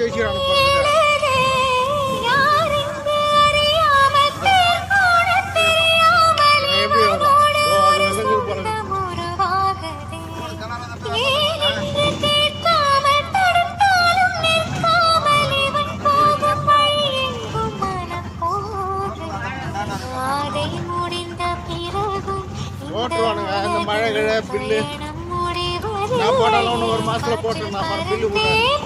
வச்சு வச்சுக்கிறாங்க. எப்படி வரும்? அது வெள்ளங்கள் போல போட்டுருவானுங்க. இந்த மழை கிழ பில்லு நான் போட்டாலும் ஒன்று ஒரு மாசத்துல போட்டுருந்தேன். பில்லு